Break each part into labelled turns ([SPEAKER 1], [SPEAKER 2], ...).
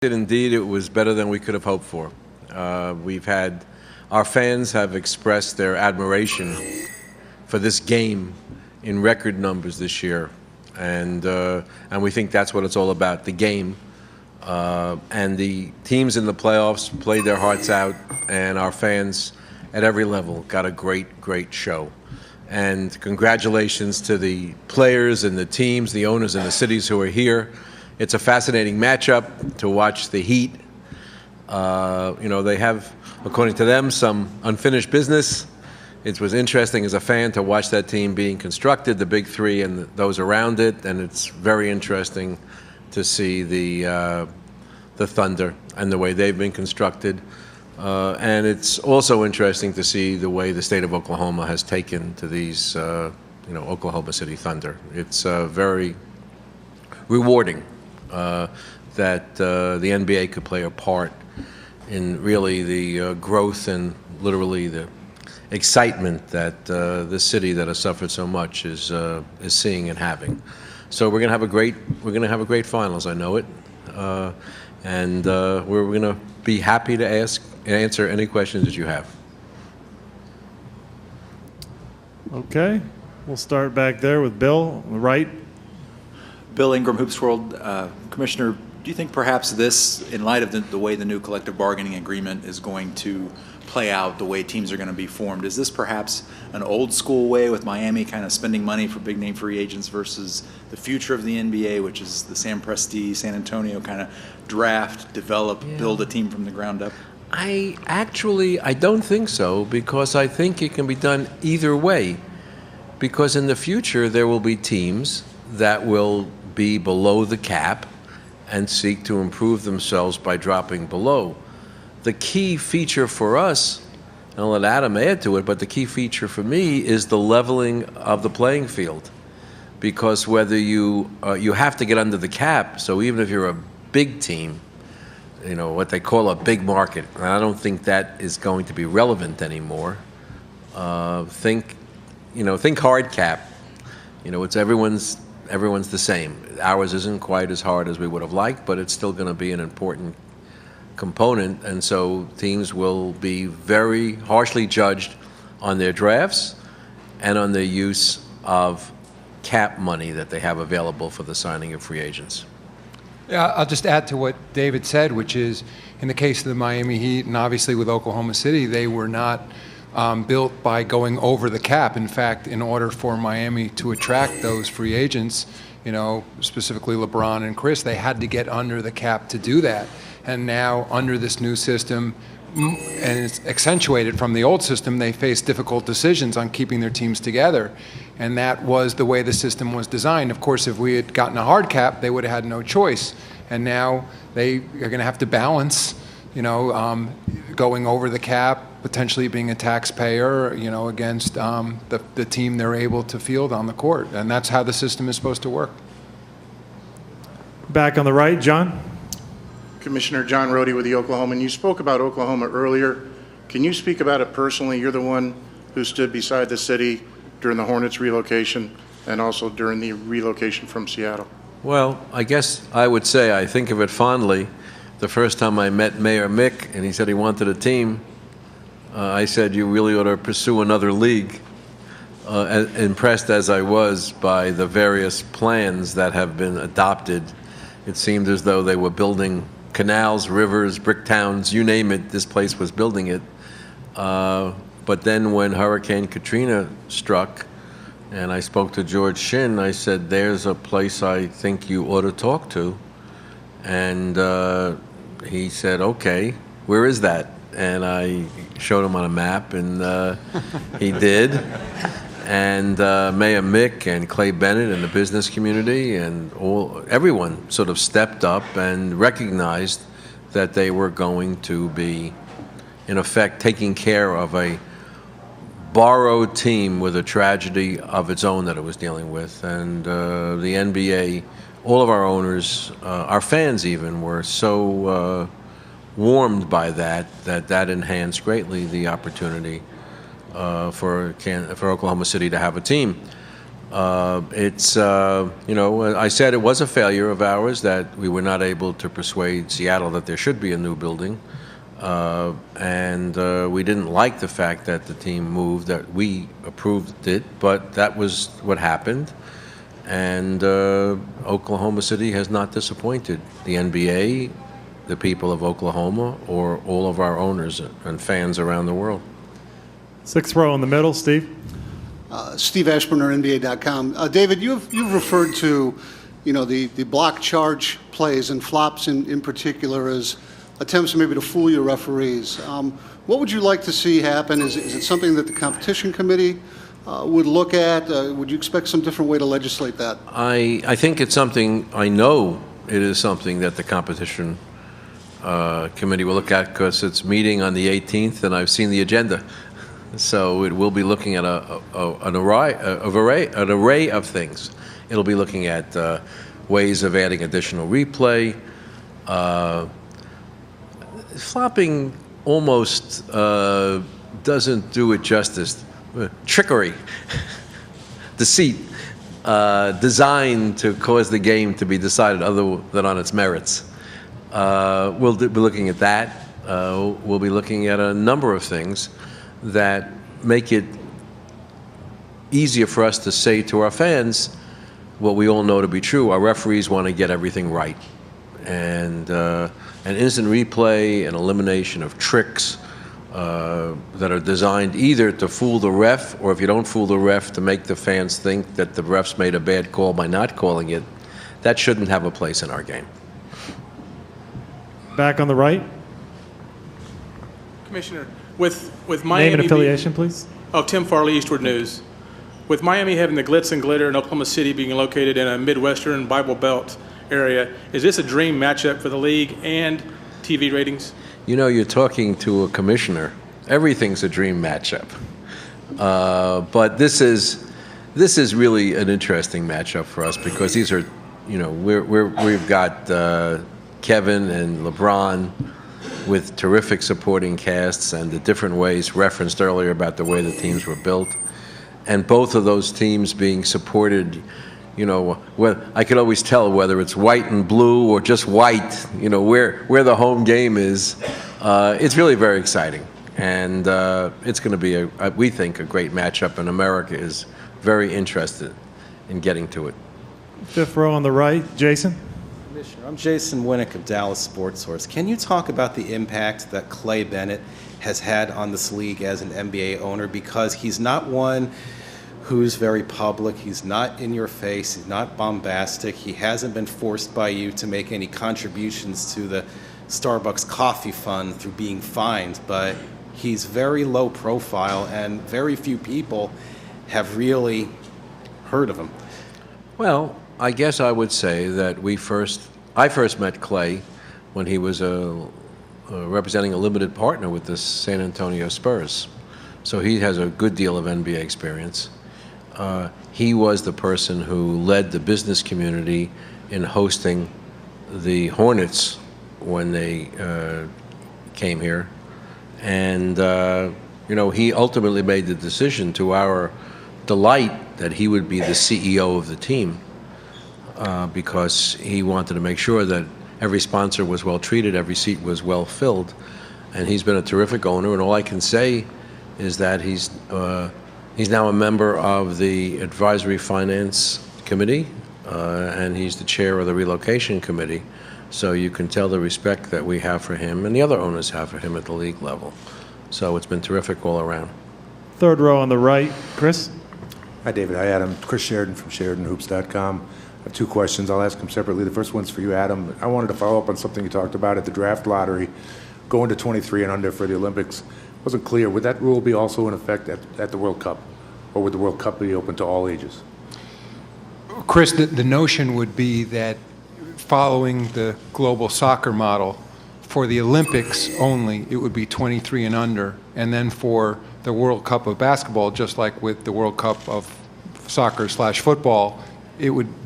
[SPEAKER 1] Indeed, it was better than we could have hoped for. Our fans have expressed their admiration for this game in record numbers this year, and we think that's what it's all about, the game. And the teams in the playoffs played their hearts out, and our fans at every level got a great show. And congratulations to the players and the teams, the owners and the cities who are here. It's a fascinating matchup to watch the Heat. They have, according to them, some unfinished business. It was interesting as a fan to watch that team being constructed, the big three and those around it, and it's very interesting to see the Thunder and the way they've been constructed. And it's also interesting to see the way the state of Oklahoma has taken to these, Oklahoma City Thunder. It's very rewarding that the NBA could play a part in really the growth and literally the excitement that this city that has suffered so much is seeing and having. So we're going to have a great finals. I know it, and we're going to be happy to answer any questions that you have.
[SPEAKER 2] Okay, we'll start back there with Bill, right.
[SPEAKER 3] Bill Ingram, Hoops World. Commissioner, do you think perhaps this, in light of the way the new collective bargaining agreement is going to play out, the way teams are going to be formed, is this perhaps an old school way with Miami kind of spending money for big name free agents versus the future of the NBA, which is the Sam Presti, San Antonio kind of draft, develop, build a team from the ground up?
[SPEAKER 1] I don't think so, because I think it can be done either way. Because in the future, there will be teams that will be below the cap and seek to improve themselves by dropping below. The key feature for us, and I'll let Adam add to it, but the key feature for me is the leveling of the playing field. Because whether you have to get under the cap, so even if you're a big team, what they call a big market, and I don't think that is going to be relevant anymore. Think hard cap. It's everyone's the same. Ours isn't quite as hard as we would have liked, but it's still going to be an important component, and so teams will be very harshly judged on their drafts and on their use of cap money that they have available for the signing of free agents.
[SPEAKER 4] Yeah, I'll just add to what David said, which is in the case of the Miami Heat and obviously with Oklahoma City, they were not built by going over the cap. In fact, in order for Miami to attract those free agents, specifically LeBron and Chris, they had to get under the cap to do that. And now under this new system, and it's accentuated from the old system, they face difficult decisions on keeping their teams together. And that was the way the system was designed. Of course, if we had gotten a hard cap, they would have had no choice. And now they are going to have to balance, going over the cap, potentially being a taxpayer, against the team they're able to field on the court. And that's how the system is supposed to work.
[SPEAKER 2] Back on the right, John.
[SPEAKER 5] Commissioner John Rohde with the Oklahoman. You spoke about Oklahoma earlier. Can you speak about it personally? You're the one who stood beside the city during the Hornets relocation and also during the relocation from Seattle.
[SPEAKER 1] Well, I guess I would say I think of it fondly. The first time I met Mayor Mick and he said he wanted a team, I said, you really ought to pursue another league. Impressed as I was by the various plans that have been adopted, it seemed as though they were building canals, rivers, brick towns, you name it, this place was building it. But then when Hurricane Katrina struck, and I spoke to George Shinn, I said, there's a place I think you ought to talk to. And he said, okay, where is that? And I showed him on a map, and he did. And Mayor Mick and Clay Bennett and the business community and everyone sort of stepped up and recognized that they were going to be, in effect, taking care of a borrowed team with a tragedy of its own that it was dealing with. And the NBA, all of our owners, our fans even, were so warmed by that enhanced greatly the opportunity for Oklahoma City to have a team. I said it was a failure of ours that we were not able to persuade Seattle that there should be a new building. And we didn't like the fact that the team moved, that we approved it, but that was what happened. And Oklahoma City has not disappointed the NBA, the people of Oklahoma, or all of our owners and fans around the world.
[SPEAKER 2] Sixth row in the middle, Steve.
[SPEAKER 6] Steve Ashburner, NBA.com. David, you've referred to, the block charge plays and flops in particular as attempts maybe to fool your referees. What would you like to see happen? Is it something that the competition committee would look at? Would you expect some different way to legislate that?
[SPEAKER 1] I think it's something, I know it is something that the competition committee will look at, because it's meeting on the 18th and I've seen the agenda. So it will be looking at an array of things. It'll be looking at ways of adding additional replay. Flopping almost doesn't do it justice. Trickery, deceit, designed to cause the game to be decided other than on its merits. We'll be looking at that. We'll be looking at a number of things that make it easier for us to say to our fans what we all know to be true. Our referees want to get everything right. And an instant replay, an elimination of tricks that are designed either to fool the ref, or if you don't fool the ref, to make the fans think that the ref's made a bad call by not calling it, that shouldn't have a place in our game.
[SPEAKER 2] Back on the right.
[SPEAKER 7] Commissioner, with Miami...
[SPEAKER 2] Name and affiliation, please.
[SPEAKER 7] Oh, Tim Farley, Eastward News. With Miami having the glitz and glitter and Oklahoma City being located in a Midwestern Bible Belt area, is this a dream matchup for the league and TV ratings?
[SPEAKER 1] You're talking to a commissioner. Everything's a dream matchup. But this is really an interesting matchup for us, because these are, we've got Kevin and LeBron with terrific supporting casts, and the different ways referenced earlier about the way the teams were built, and both of those teams being supported. I could always tell whether it's white and blue or just white, where the home game is. It's really very exciting. And it's going to be, we think, a great matchup, and America is very interested in getting to it.
[SPEAKER 2] Fifth row on the right, Jason.
[SPEAKER 8] Commissioner, I'm Jason Winnick of Dallas Sports Source. Can you talk about the impact that Clay Bennett has had on this league as an NBA owner? Because he's not one who's very public, he's not in your face, he's not bombastic, he hasn't been forced by you to make any contributions to the Starbucks coffee fund through being fined, but he's very low profile, and very few people have really heard of him.
[SPEAKER 1] Well, I guess I would say that I first met Clay when he was representing a limited partner with the San Antonio Spurs. So he has a good deal of NBA experience. He was the person who led the business community in hosting the Hornets when they came here. And, he ultimately made the decision, to our delight, that he would be the CEO of the team, because he wanted to make sure that every sponsor was well treated, every seat was well filled. And he's been a terrific owner, and all I can say is that he's now a member of the Advisory Finance Committee, and he's the chair of the Relocation Committee. So you can tell the respect that we have for him and the other owners have for him at the league level. So it's been terrific all around.
[SPEAKER 2] Third row on the right, Chris.
[SPEAKER 9] Hi, David. Hi, Adam. Chris Sheridan from SheridanHoops.com. I have two questions. I'll ask them separately. The first one's for you, Adam. I wanted to follow up on something you talked about at the draft lottery, going to 23 and under for the Olympics. It wasn't clear. Would that rule be also in effect at the World Cup, or would the World Cup be open to all ages?
[SPEAKER 4] Chris, the notion would be that following the global soccer model, for the Olympics only, it would be 23 and under, and then for the World Cup of basketball, just like with the World Cup of soccer/football,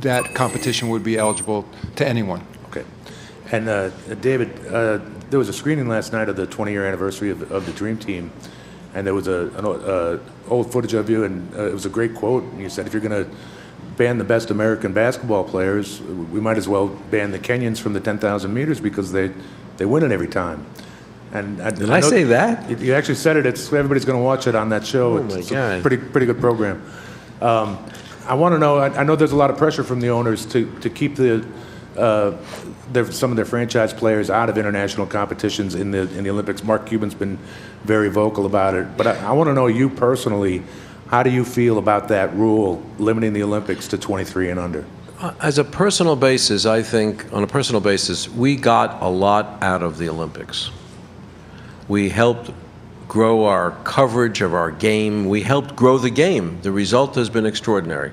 [SPEAKER 4] that competition would be eligible to anyone.
[SPEAKER 9] Okay. And David, there was a screening last night of the 20-year anniversary of the Dream Team, and there was an old footage of you, and it was a great quote. And you said, if you're going to ban the best American basketball players, we might as well ban the Kenyans from the 10,000 meters because they win it every time. And
[SPEAKER 1] Did I say that?
[SPEAKER 9] You actually said it. Everybody's going to watch it on that show.
[SPEAKER 1] Oh, my
[SPEAKER 9] It's
[SPEAKER 1] God.
[SPEAKER 9] a pretty good program. I want to know. I know there's a lot of pressure from the owners to keep some of their franchise players out of international competitions in the Olympics. Mark Cuban's been very vocal about it. But I want to know, you personally, how do you feel about that rule limiting the Olympics to 23 and under?
[SPEAKER 1] As a personal basis, I think, on a personal basis, we got a lot out of the Olympics. We helped grow our coverage of our game. We helped grow the game. The result has been extraordinary.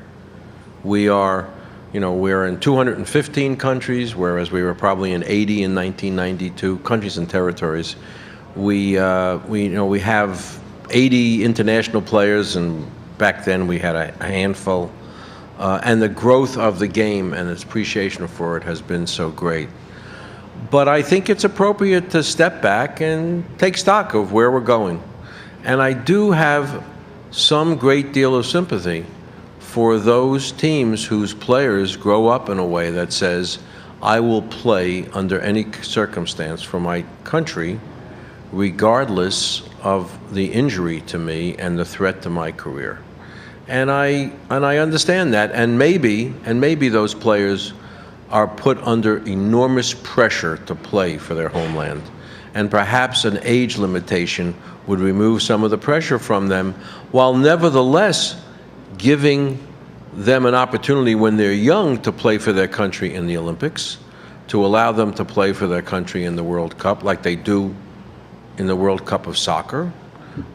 [SPEAKER 1] We're in 215 countries, whereas we were probably in 80 in 1992 countries and territories. We have 80 international players, and back then we had a handful. And the growth of the game and its appreciation for it has been so great. But I think it's appropriate to step back and take stock of where we're going. And I do have some great deal of sympathy for those teams whose players grow up in a way that says, I will play under any circumstance for my country, regardless of the injury to me and the threat to my career. And I understand that, and maybe those players are put under enormous pressure to play for their homeland. And perhaps an age limitation would remove some of the pressure from them, while nevertheless giving them an opportunity when they're young to play for their country in the Olympics, to allow them to play for their country in the World Cup like they do in the World Cup of soccer.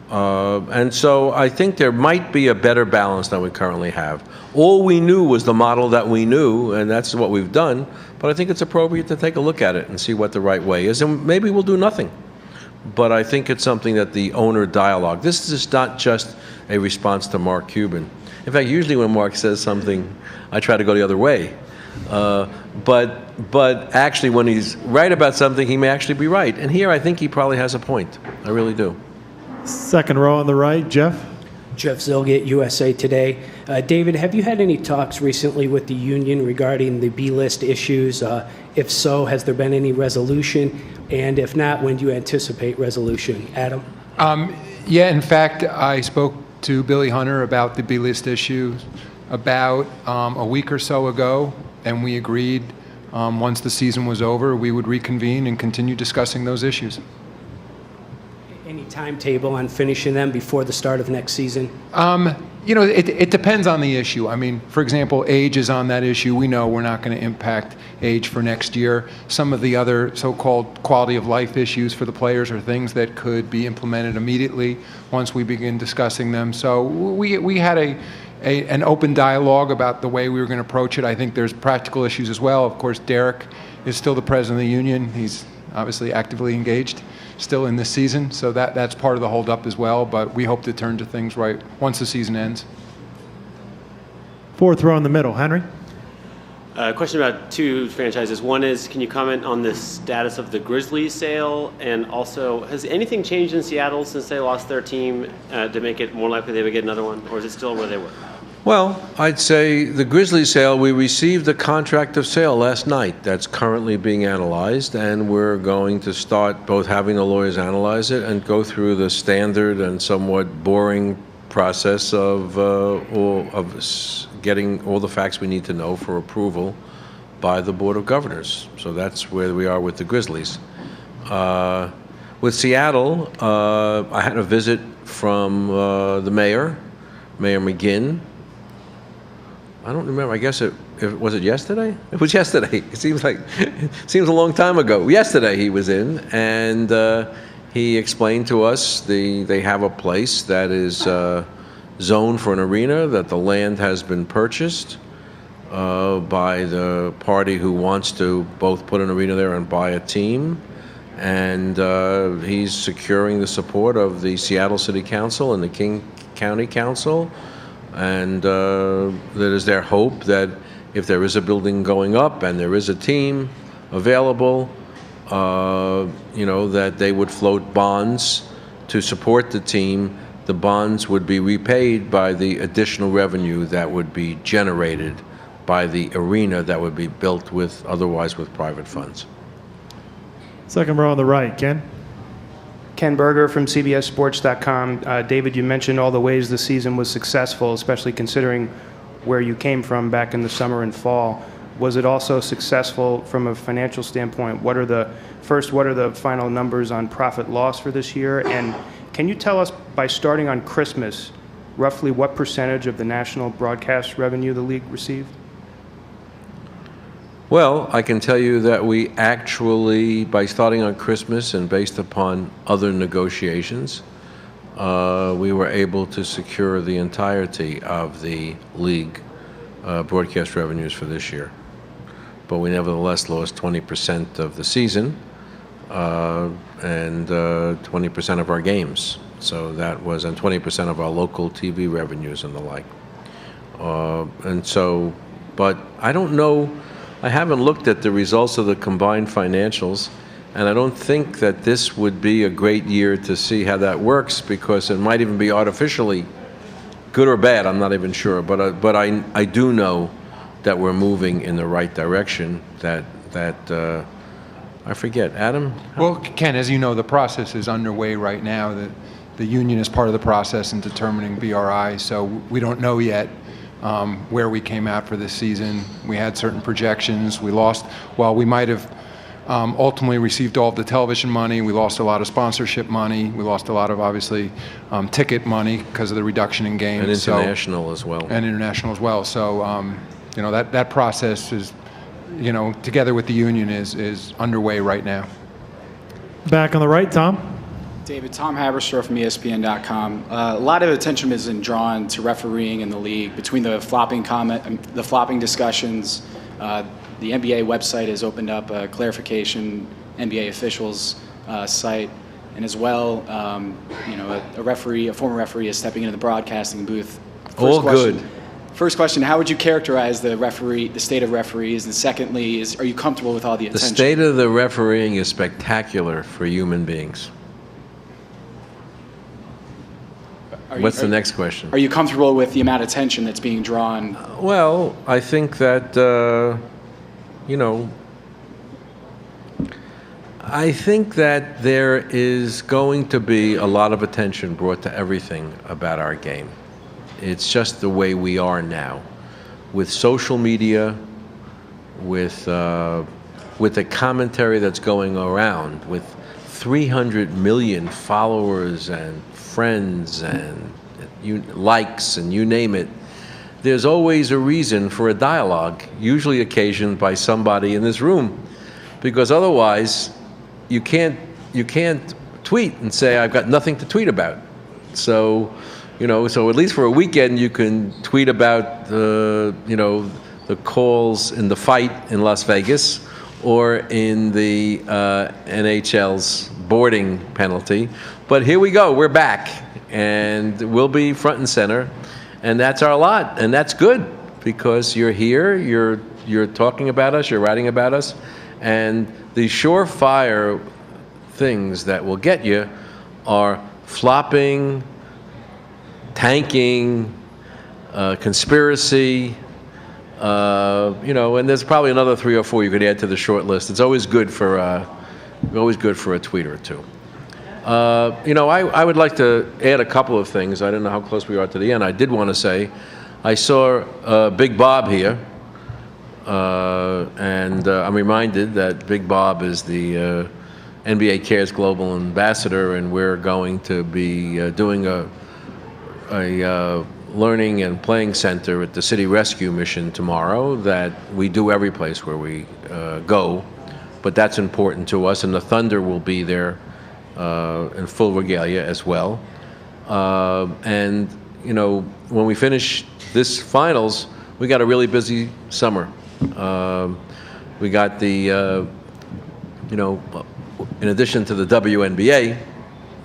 [SPEAKER 1] And so I think there might be a better balance than we currently have. All we knew was the model that we knew, and that's what we've done. But I think it's appropriate to take a look at it and see what the right way is. And maybe we'll do nothing. But I think it's something that the owner dialogue, this is not just a response to Mark Cuban. In fact, usually when Mark says something, I try to go the other way. But actually when he's right about something, he may actually be right. And here I think he probably has a point. I really do.
[SPEAKER 2] Second row on the right, Jeff.
[SPEAKER 10] Jeff Zilgate, USA Today. David, have you had any talks recently with the union regarding the B-list issues? If so, has there been any resolution? And if not, when do you anticipate resolution? Adam?
[SPEAKER 4] Yeah, in fact, I spoke to Billy Hunter about the B-list issue about a week or so ago, and we agreed once the season was over, we would reconvene and continue discussing those issues.
[SPEAKER 10] Any timetable on finishing them before the start of next season?
[SPEAKER 4] It depends on the issue. I mean, for example, age is on that issue. We know we're not going to impact age for next year. Some of the other so-called quality of life issues for the players are things that could be implemented immediately once we begin discussing them. So we had an open dialogue about the way we were going to approach it. I think there's practical issues as well. Of course, Derek is still the president of the union. He's obviously actively engaged still in this season, so that's part of the holdup as well, but we hope to turn to things right once the season ends.
[SPEAKER 2] Fourth row in the middle, Henry.
[SPEAKER 11] Question about two franchises. One is, can you comment on the status of the Grizzlies sale? And also, has anything changed in Seattle since they lost their team to make it more likely they would get another one? Or is it still where they were?
[SPEAKER 1] Well, I'd say the Grizzlies sale, we received a contract of sale last night that's currently being analyzed, and we're going to start both having the lawyers analyze it and go through the standard and somewhat boring process of getting all the facts we need to know for approval by the Board of Governors. So that's where we are with the Grizzlies. With Seattle, I had a visit from the mayor, Mayor McGinn. I don't remember. I guess was it yesterday? It was yesterday. It seems a long time ago. Yesterday he was in, and he explained to us they have a place that is zoned for an arena, that the land has been purchased by the party who wants to both put an arena there and buy a team, and he's securing the support of the Seattle City Council and the King County Council. And that is their hope that if there is a building going up and there is a team available, that they would float bonds to support the team the bonds would be repaid by the additional revenue that would be generated by the arena that would be built otherwise with private funds.
[SPEAKER 2] Second row on the right, Ken.
[SPEAKER 12] Ken Berger from CBSSports.com. David, you mentioned all the ways the season was successful, especially considering where you came from back in the summer and fall. Was it also successful from a financial standpoint? What are the final numbers on profit loss for this year? And can you tell us, by starting on Christmas, roughly what percentage of the national broadcast revenue the league received?
[SPEAKER 1] Well, I can tell you that we actually, by starting on Christmas and based upon other negotiations, we were able to secure the entirety of the league broadcast revenues for this year. But we nevertheless lost 20% of the season and 20% of our games. So that was, and 20% of our local TV revenues and the like. But I don't know, I haven't looked at the results of the combined financials, and I don't think that this would be a great year to see how that works, because it might even be artificially good or bad, I'm not even sure. But I do know that we're moving in the right direction, that I forget, Adam?
[SPEAKER 4] Well, Ken, as you know, the process is underway right now. The union is part of the process in determining BRI, so we don't know yet where we came out for this season. We had certain projections. We lost, while we might have ultimately received all of the television money, we lost a lot of sponsorship money. We lost a lot of, obviously, ticket money because of the reduction in games.
[SPEAKER 1] And international as well.
[SPEAKER 4] And international as well. So, you know, that process is, you know, together with the union is underway right now.
[SPEAKER 2] Back on the right, Tom.
[SPEAKER 13] David, Tom Haberstroh from ESPN.com. A lot of attention has been drawn to refereeing in the league between the flopping discussions. The NBA website has opened up a clarification NBA officials site, and as well, you know, a former referee is stepping into the broadcasting booth.
[SPEAKER 1] Good.
[SPEAKER 13] First question: how would you characterize the state of referees? And secondly, are you comfortable with all the attention?
[SPEAKER 1] The state of the refereeing is spectacular for human beings. What's the next question?
[SPEAKER 13] Are you comfortable with the amount of attention that's being drawn?
[SPEAKER 1] Well, I think that, you know, I think that there is going to be a lot of attention brought to everything about our game. It's just the way we are now. With social media, with the commentary that's going around, with 300 million followers and friends and likes and you name it, there's always a reason for a dialogue, usually occasioned by somebody in this room, because otherwise you can't tweet and say I've got nothing to tweet about. So, you know, so at least for a weekend you can tweet about you know, the calls in the fight in Las Vegas or in the NHL's boarding penalty. But here we go, we're back, and we'll be front and center, and that's our lot, and that's good, because you're here, you're talking about us, you're writing about us, and the surefire things that will get you are flopping, tanking, conspiracy, you know, and there's probably another 3 or 4 you could add to the short list. It's always good for a tweet or two. You know, I would like to add a couple of things. I don't know how close we are to the end. I did want to say, I saw Big Bob here, and I'm reminded that Big Bob is the NBA Cares Global Ambassador, and we're going to be doing a learning and playing center at the City Rescue Mission tomorrow that we do every place where we go, but that's important to us, and the Thunder will be there in full regalia as well. And, you know, when we finish this finals, we got a really busy summer. We got the, you know, in addition to the WNBA,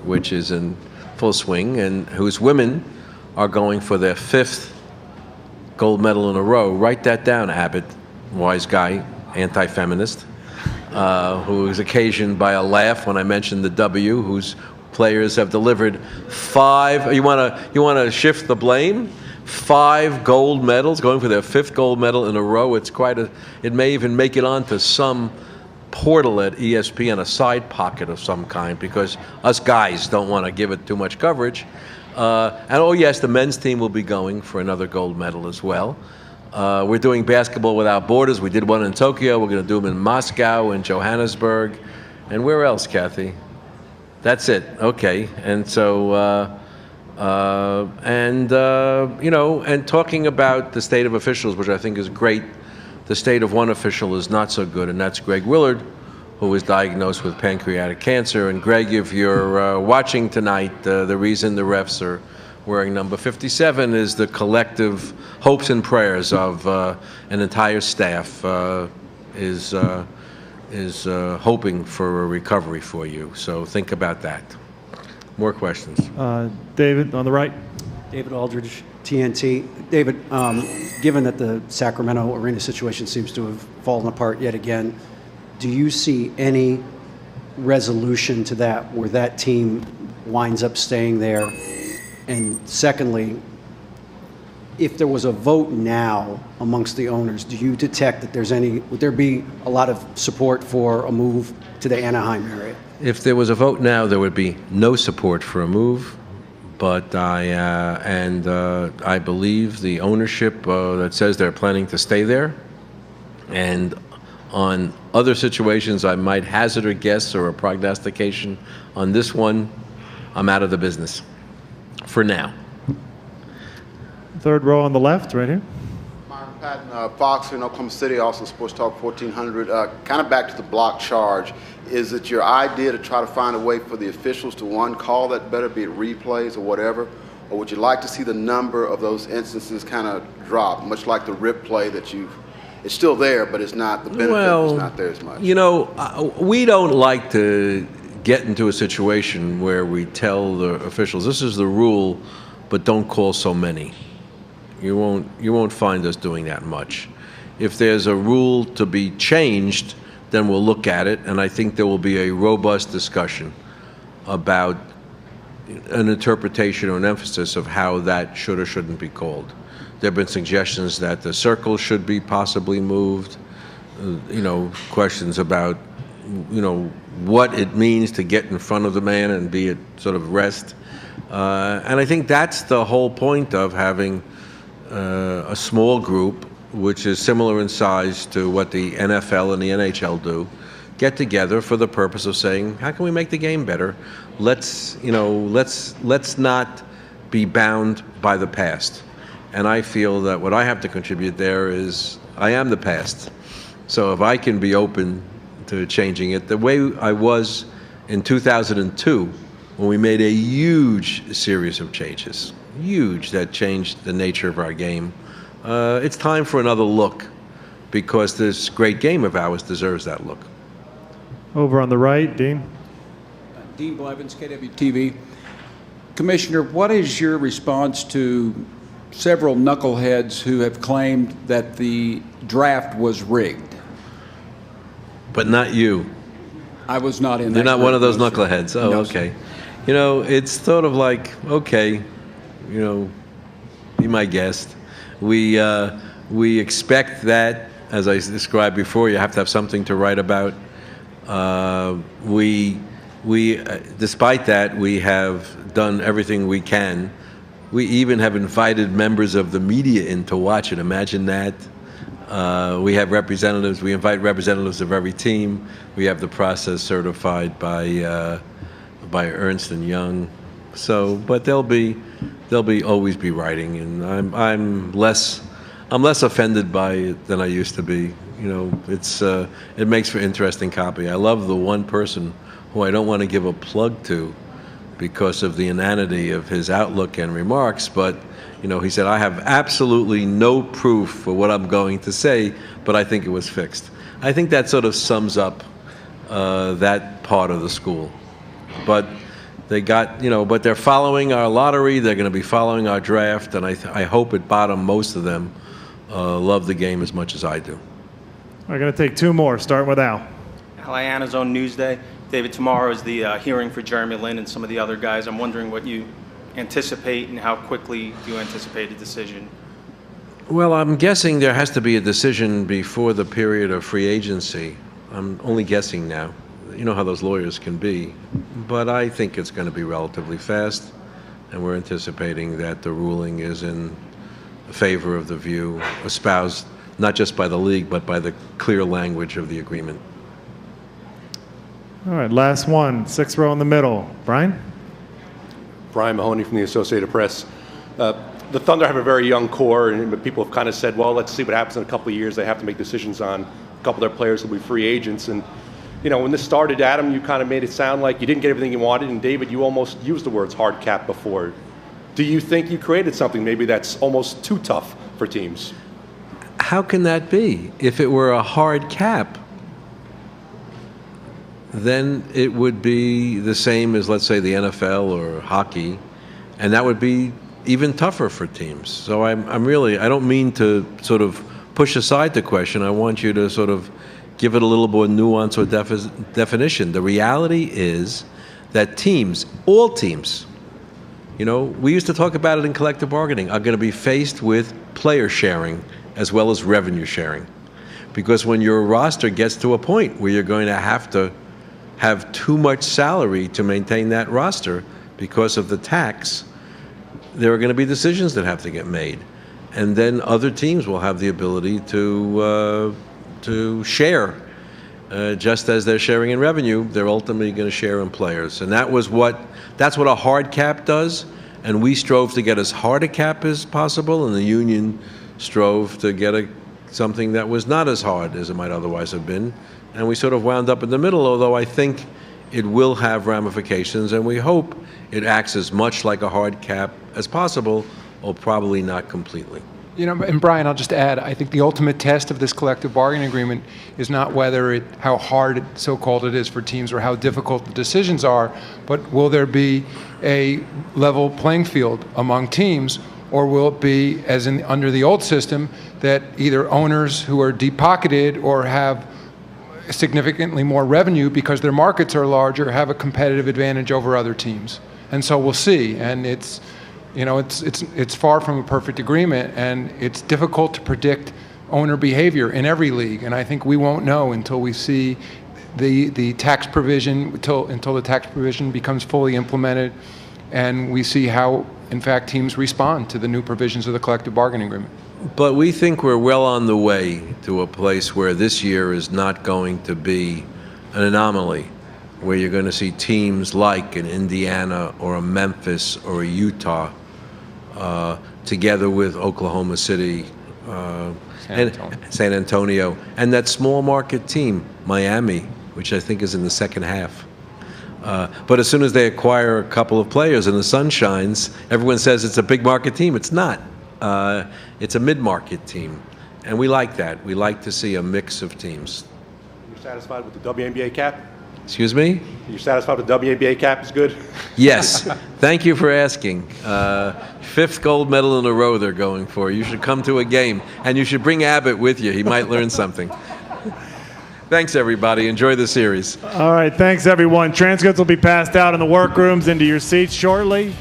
[SPEAKER 1] which is in full swing, and whose women are going for their 5th gold medal in a row. Write that down, Abbott, wise guy, anti-feminist, who was occasioned by a laugh when I mentioned the W, whose players have delivered 5. You want to shift the blame? 5 gold medals, going for their 5th gold medal in a row. It's quite a. It may even make it onto some portal at ESPN, a side pocket of some kind, because us guys don't want to give it too much coverage. And oh yes, the men's team will be going for another gold medal as well. We're doing Basketball Without Borders. We did one in Tokyo. We're going to do them in Moscow and Johannesburg. And where else, Kathy? That's it. Okay. And so, and talking about the state of officials, which I think is great. The state of one official is not so good, and that's Greg Willard, who was diagnosed with pancreatic cancer. And Greg, if you're watching tonight, the reason the refs are wearing number 57 is the collective hopes and prayers of an entire staff is hoping for a recovery for you. So think about that. More questions?
[SPEAKER 2] David, on the right.
[SPEAKER 14] David Aldridge, TNT. David, given that the Sacramento arena situation seems to have fallen apart yet again, do you see any resolution to that where that team winds up staying there? And secondly, if there was a vote now amongst the owners, do you detect that would there be a lot of support for a move to the Anaheim area?
[SPEAKER 1] If there was a vote now, there would be no support for a move. But I believe the ownership that says they're planning to stay there. And on other situations, I might hazard a guess or a prognostication. On this one, I'm out of the business for now.
[SPEAKER 2] Third row on the left, right here.
[SPEAKER 15] Myron Patton, Fox in Oklahoma City, also Sports Talk 1400. Kind of back to the block charge. Is it your idea to try to find a way for the officials to, one, call that better, be it replays or whatever? Or would you like to see the number of those instances kind of drop, much like the rip play that it's still there, but it's not, the benefit is not there as much?
[SPEAKER 1] You know, we don't like to get into a situation where we tell the officials, this is the rule, but don't call so many. You won't find us doing that much. If there's a rule to be changed, then we'll look at it, and I think there will be a robust discussion about an interpretation or an emphasis of how that should or shouldn't be called. There have been suggestions that the circle should be possibly moved, questions about, what it means to get in front of the man and be at sort of rest. And I think that's the whole point of having a small group, which is similar in size to what the NFL and the NHL do, get together for the purpose of saying, how can we make the game better? Let's not be bound by the past. And I feel that what I have to contribute there is I am the past. So if I can be open to changing it, the way I was in 2002, when we made a huge series of changes, that changed the nature of our game. It's time for another look, because this great game of ours deserves that look.
[SPEAKER 2] Over on the right, Dean.
[SPEAKER 16] Dean Blevins, KWTV. Commissioner, what is your response to several knuckleheads who have claimed that the draft was rigged?
[SPEAKER 1] But not you.
[SPEAKER 16] I was not in that.
[SPEAKER 1] You're not one of those
[SPEAKER 16] group,
[SPEAKER 1] knuckleheads. Oh,
[SPEAKER 16] no,
[SPEAKER 1] okay. It's sort of like, okay, be my guest. We expect that, as I described before, you have to have something to write about. Despite that, we have done everything we can. We even have invited members of the media in to watch it. Imagine that. We have representatives. We invite representatives of every team. We have the process certified by Ernst & Young. So, but they'll always be writing, and I'm less offended by it than I used to be. It makes for interesting copy. I love the one person who I don't want to give a plug to because of the inanity of his outlook and remarks, but he said, I have absolutely no proof for what I'm going to say, but I think it was fixed. I think that sort of sums up that part of the school. But but they're following our lottery, they're going to be following our draft, and I hope at bottom most of them love the game as much as I do.
[SPEAKER 2] We're going to take two more, starting with Al.
[SPEAKER 17] Al Ianna's on Newsday. David, tomorrow is the hearing for Jeremy Lin and some of the other guys. I'm wondering what you anticipate and how quickly you anticipate a decision.
[SPEAKER 1] Well, I'm guessing there has to be a decision before the period of free agency. I'm only guessing now. You know how those lawyers can be. But I think it's going to be relatively fast, and we're anticipating that the ruling is in favor of the view espoused not just by the league, but by the clear language of the agreement.
[SPEAKER 2] All right, last one, sixth row in the middle. Brian?
[SPEAKER 18] Brian Mahoney from the Associated Press. The Thunder have a very young core, and people have kind of said, well, let's see what happens in a couple of years. They have to make decisions on a couple of their players will be free agents. And, you know, when this started, Adam, you kind of made it sound like you didn't get everything you wanted, and David, you almost used the words hard cap before. Do you think you created something maybe that's almost too tough for teams?
[SPEAKER 1] How can that be? If it were a hard cap, then it would be the same as, let's say, the NFL or hockey, and that would be even tougher for teams. So I don't mean to sort of push aside the question. I want you to sort of give it a little more nuance or definition. The reality is that teams, all teams, you know, we used to talk about it in collective bargaining, are going to be faced with player sharing as well as revenue sharing. Because when your roster gets to a point where you're going to have too much salary to maintain that roster because of the tax, there are going to be decisions that have to get made. And then other teams will have the ability to share. Just as they're sharing in revenue, they're ultimately going to share in players. And that's what a hard cap does. And we strove to get as hard a cap as possible, and the union strove to get something that was not as hard as it might otherwise have been. And we sort of wound up in the middle, although I think it will have ramifications, and we hope it acts as much like a hard cap as possible, or probably not completely.
[SPEAKER 4] You know, and Brian, I'll just add, I think the ultimate test of this collective bargaining agreement is not how hard, so-called, it is for teams or how difficult the decisions are, but will there be a level playing field among teams, or will it be, as under the old system, that either owners who are deep-pocketed or have significantly more revenue because their markets are larger have a competitive advantage over other teams? And so we'll see. And it's far from a perfect agreement, and it's difficult to predict owner behavior in every league. And I think we won't know until we see the tax provision, until the tax provision becomes fully implemented, and we see how, in fact, teams respond to the new provisions of the collective bargaining agreement.
[SPEAKER 1] But we think we're well on the way to a place where this year is not going to be an anomaly, where you're going to see teams like an Indiana or a Memphis or a Utah together with Oklahoma City and San Antonio, and that small market team, Miami, which I think is in the second half. But as soon as they acquire a couple of players and the sun shines, everyone says it's a big market team. It's not. It's a mid-market team, and we like that. We like to see a mix of teams.
[SPEAKER 18] You're satisfied with the WNBA cap?
[SPEAKER 1] Excuse me?
[SPEAKER 18] You're satisfied with the WNBA cap is good?
[SPEAKER 1] Yes. Thank you for asking. Fifth gold medal in a row they're going for. You should come to a game, and you should bring Abbott with you. He might learn something. Thanks, everybody. Enjoy the series.
[SPEAKER 2] All right, thanks, everyone. Transcripts will be passed out in the workrooms into your seats shortly.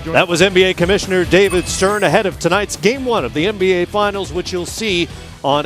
[SPEAKER 19] That was NBA Commissioner David Stern ahead of tonight's Game 1 of the NBA Finals, which you'll see on